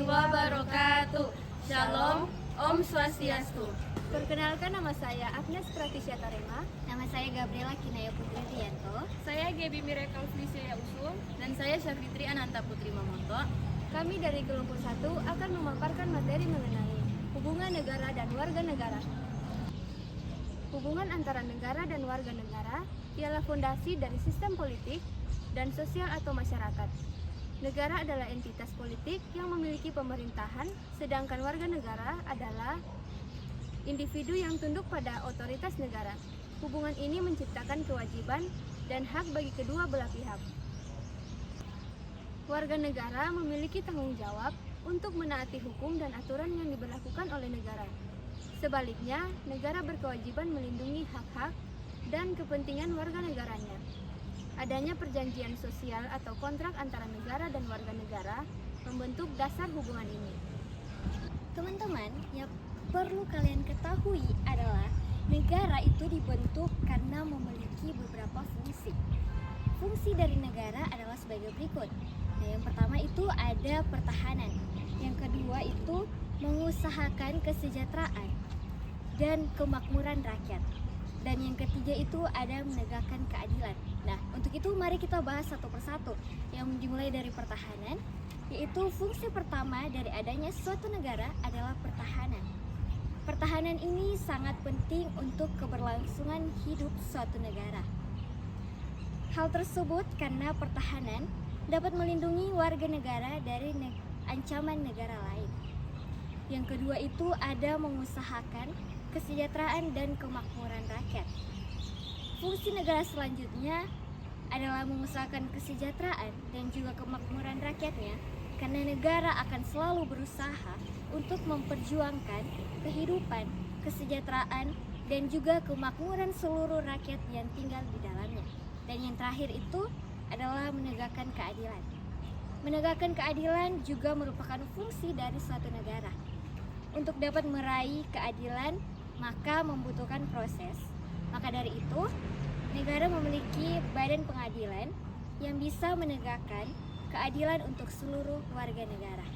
wabarakatuh. Shalom, Om Swastiastu. Perkenalkan, nama saya Agnes Pratisya Tarema. Nama saya Gabriela Kinaya Putri Rianto. Saya Gaby Miracle Felicia Usul. Dan saya Syafitri Ananta Putri Mamonto. Kami dari kelompok 1 akan memaparkan materi mengenai hubungan negara dan warga negara. Hubungan antara negara dan warga negara ialah fondasi dari sistem politik dan sosial atau masyarakat. Negara adalah entitas politik yang memiliki pemerintahan, sedangkan warga negara adalah individu yang tunduk pada otoritas negara. Hubungan ini menciptakan kewajiban dan hak bagi kedua belah pihak. Warga negara memiliki tanggung jawab untuk menaati hukum dan aturan yang diberlakukan oleh negara. Sebaliknya, negara berkewajiban melindungi hak-hak dan kepentingan warga negaranya. Adanya perjanjian sosial atau kontrak antara negara dan warga negara membentuk dasar hubungan ini. Teman-teman, yang perlu kalian ketahui adalah negara itu dibentuk karena memiliki beberapa fungsi. Fungsi dari negara adalah sebagai berikut. Nah, yang pertama itu ada pertahanan. Yang kedua itu mengusahakan kesejahteraan dan kemakmuran rakyat. Dan yang ketiga itu ada menegakkan keadilan. Nah, untuk itu mari kita bahas satu persatu. Yang dimulai dari pertahanan, yaitu fungsi pertama dari adanya suatu negara adalah pertahanan. Pertahanan ini sangat penting untuk keberlangsungan hidup suatu negara. Hal tersebut karena pertahanan dapat melindungi warga negara dari ancaman negara lain. Yang kedua itu ada mengusahakan kesejahteraan dan kemakmuran rakyat. Fungsi negara selanjutnya adalah mengusahakan kesejahteraan dan juga kemakmuran rakyatnya, karena negara akan selalu berusaha untuk memperjuangkan kehidupan, kesejahteraan, dan juga kemakmuran seluruh rakyat yang tinggal di dalamnya. Dan yang terakhir itu adalah menegakkan keadilan. Menegakkan keadilan juga merupakan fungsi dari suatu negara. Untuk dapat meraih keadilan, maka membutuhkan proses. Maka dari itu, negara memiliki badan pengadilan yang bisa menegakkan keadilan untuk seluruh warga negara.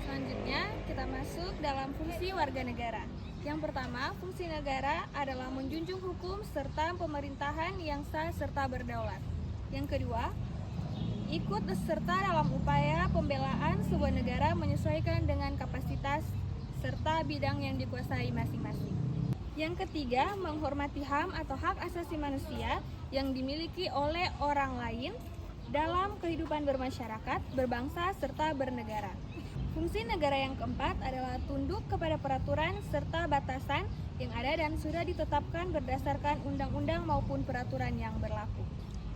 Selanjutnya, kita masuk dalam fungsi warga negara. Yang pertama, fungsi negara adalah menjunjung hukum serta pemerintahan yang sah serta berdaulat. Yang kedua, ikut serta dalam upaya pembelaan sebuah negara menyesuaikan dengan kapasitas serta bidang yang dikuasai masing-masing. Yang ketiga, menghormati HAM atau hak asasi manusia yang dimiliki oleh orang lain dalam kehidupan bermasyarakat, berbangsa, serta bernegara. Fungsi negara yang keempat adalah tunduk kepada peraturan serta batasan yang ada dan sudah ditetapkan berdasarkan undang-undang maupun peraturan yang berlaku.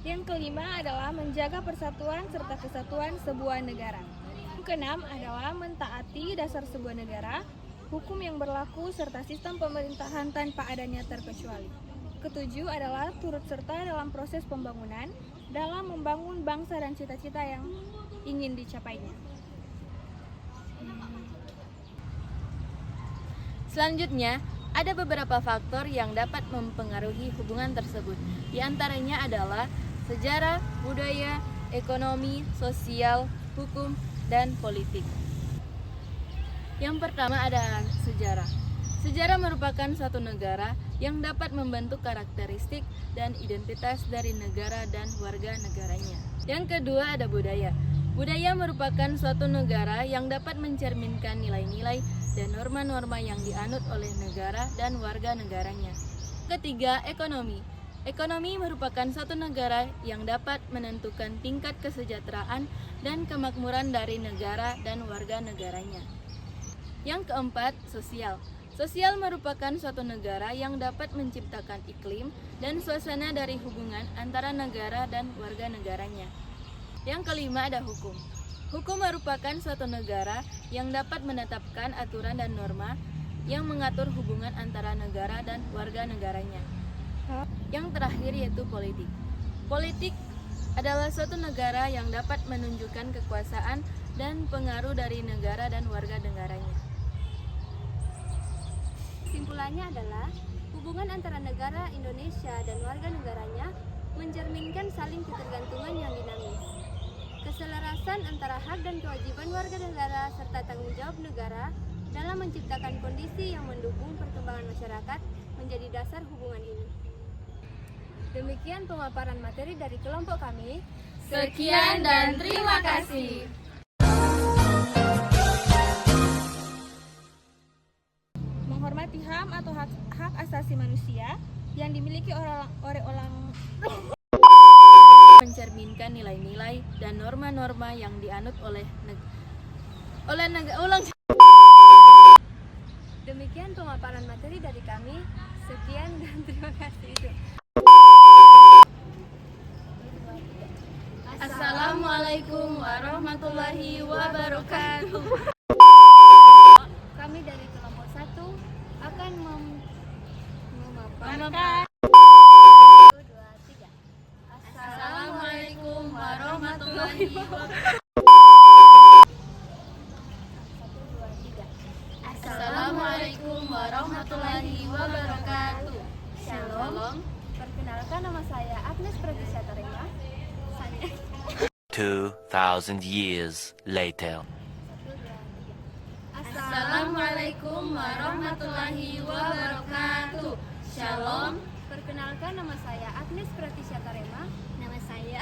Yang kelima adalah menjaga persatuan serta kesatuan sebuah negara. Yang keenam adalah mentaati dasar sebuah negara, hukum yang berlaku serta sistem pemerintahan tanpa adanya terkecuali. Ketujuh adalah turut serta dalam proses pembangunan dalam membangun bangsa dan cita-cita yang ingin dicapainya. Selanjutnya, ada beberapa faktor yang dapat mempengaruhi hubungan tersebut. Di antaranya adalah sejarah, budaya, ekonomi, sosial, hukum, dan politik. Yang pertama adalah sejarah. Sejarah merupakan suatu negara yang dapat membentuk karakteristik dan identitas dari negara dan warga negaranya. Yang kedua ada budaya. Budaya merupakan suatu negara yang dapat mencerminkan nilai-nilai dan norma-norma yang dianut oleh negara dan warga negaranya. Ketiga, ekonomi. Ekonomi merupakan suatu negara yang dapat menentukan tingkat kesejahteraan dan kemakmuran dari negara dan warga negaranya. Yang keempat, sosial. Sosial merupakan suatu negara yang dapat menciptakan iklim dan suasana dari hubungan antara negara dan warga negaranya. Yang kelima ada hukum. Hukum merupakan suatu negara yang dapat menetapkan aturan dan norma yang mengatur hubungan antara negara dan warga negaranya. Yang terakhir yaitu politik. Politik adalah suatu negara yang dapat menunjukkan kekuasaan dan pengaruh dari negara dan warga negaranya. Kesimpulannya adalah hubungan antara negara Indonesia dan warga negaranya mencerminkan saling ketergantungan yang dinamis. Keselarasan antara hak dan kewajiban warga negara serta tanggung jawab negara dalam menciptakan kondisi yang mendukung perkembangan masyarakat menjadi dasar hubungan ini. Demikian pemaparan materi dari kelompok kami. Sekian dan terima kasih. Menghormati HAM atau hak asasi manusia yang dimiliki oleh orang Mencerminkan nilai-nilai dan norma-norma yang dianut oleh negara. Demikian pemaparan materi dari kami. Sekian dan terima kasih. Assalamualaikum warahmatullahi wabarakatuh. Kami dari kelompok 1 akan memaparkan Memaparkan. 1, 2, 3. Assalamualaikum warahmatullahi wabarakatuh. 1, 2, 3. Assalamualaikum warahmatullahi wabarakatuh. Shalom. Perkenalkan, nama saya Agnes Pratisya Tarema. 2,000 years later. Assalamualaikum warahmatullahi wabarakatuh. Shalom. Perkenalkan, nama saya Agnes Pratisya Tarema. Nama saya